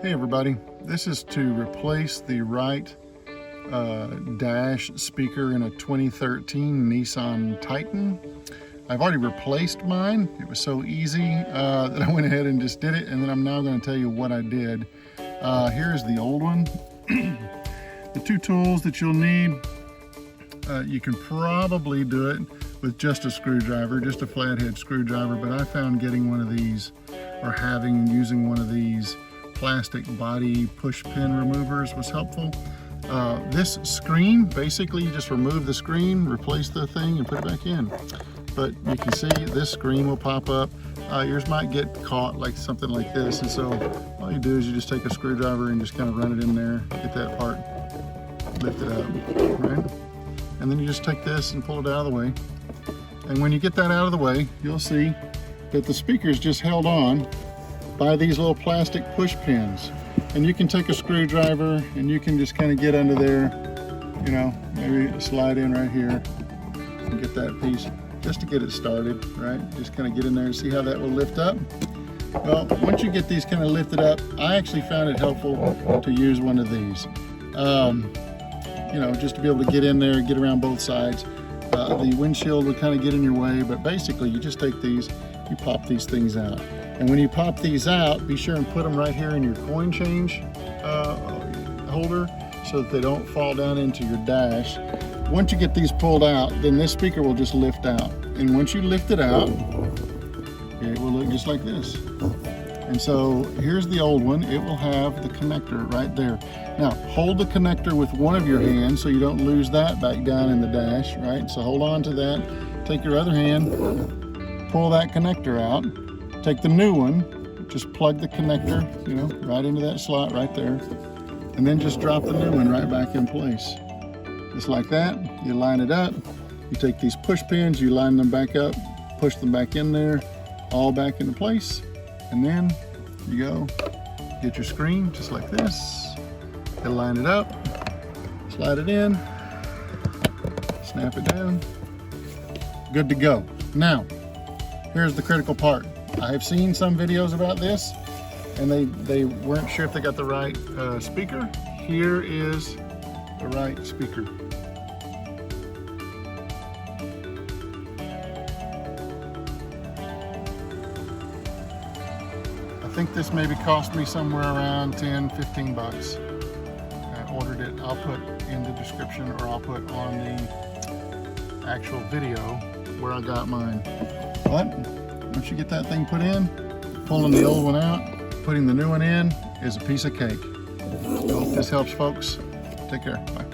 Hey everybody, this is to replace the right dash speaker in a 2013 Nissan Titan. I've already replaced mine. It was so easy that I went ahead and just did it, and then I'm now going to tell you what I did. Here's the old one. The two tools that you'll need, you can probably do it with just a screwdriver, just a flathead screwdriver, but I found getting one of these or using one of these plastic body push pin removers was helpful. This screen, basically you just remove the screen, replace the thing and put it back in. But you can see this screen will pop up. Yours might get caught like something like this, and so all you do is you just take a screwdriver and just kind of run it in there, get that part lifted up, right? And then you just take this and pull it out of the way. And when you get that out of the way, you'll see that the speaker is just held on by these little plastic push pins. And you can take a screwdriver and you can just kind of get under there, you know, maybe slide in right here and get that piece just to get it started, right? Just kind of get in there and see how that will lift up. Well, once you get these kind of lifted up, I actually found it helpful to use one of these. You know, just to be able to get in there, get around both sides. The windshield would kind of get in your way, but basically you just take these, you pop these things out. And when you pop these out, be sure and put them right here in your coin change holder so that they don't fall down into your dash. Once you get these pulled out, then this speaker will just lift out. And once you lift it out, it will look just like this. And so here's the old one. It will have the connector right there. Now hold the connector with one of your hands so you don't lose that back down in the dash, right? So hold on to that. Take your other hand, pull that connector out. Take the new one, just plug the connector, you know, right into that slot right there, and then just drop the new one right back in place. Just like that. You line it up, you take these push pins, you line them back up, push them back in there, all back into place, and then you go get your screen just like this. You line it up, slide it in, snap it down, good to go. Now, here's the critical part. I have seen some videos about this and they weren't sure if they got the right speaker. Here is the right speaker. I think this maybe cost me somewhere around 10-15 bucks. I ordered it. I'll put in the description, or I'll put on the actual video where I got mine. But once you get that thing put in, pulling the old one out, putting the new one in is a piece of cake. I hope this helps, folks. Take care. Bye.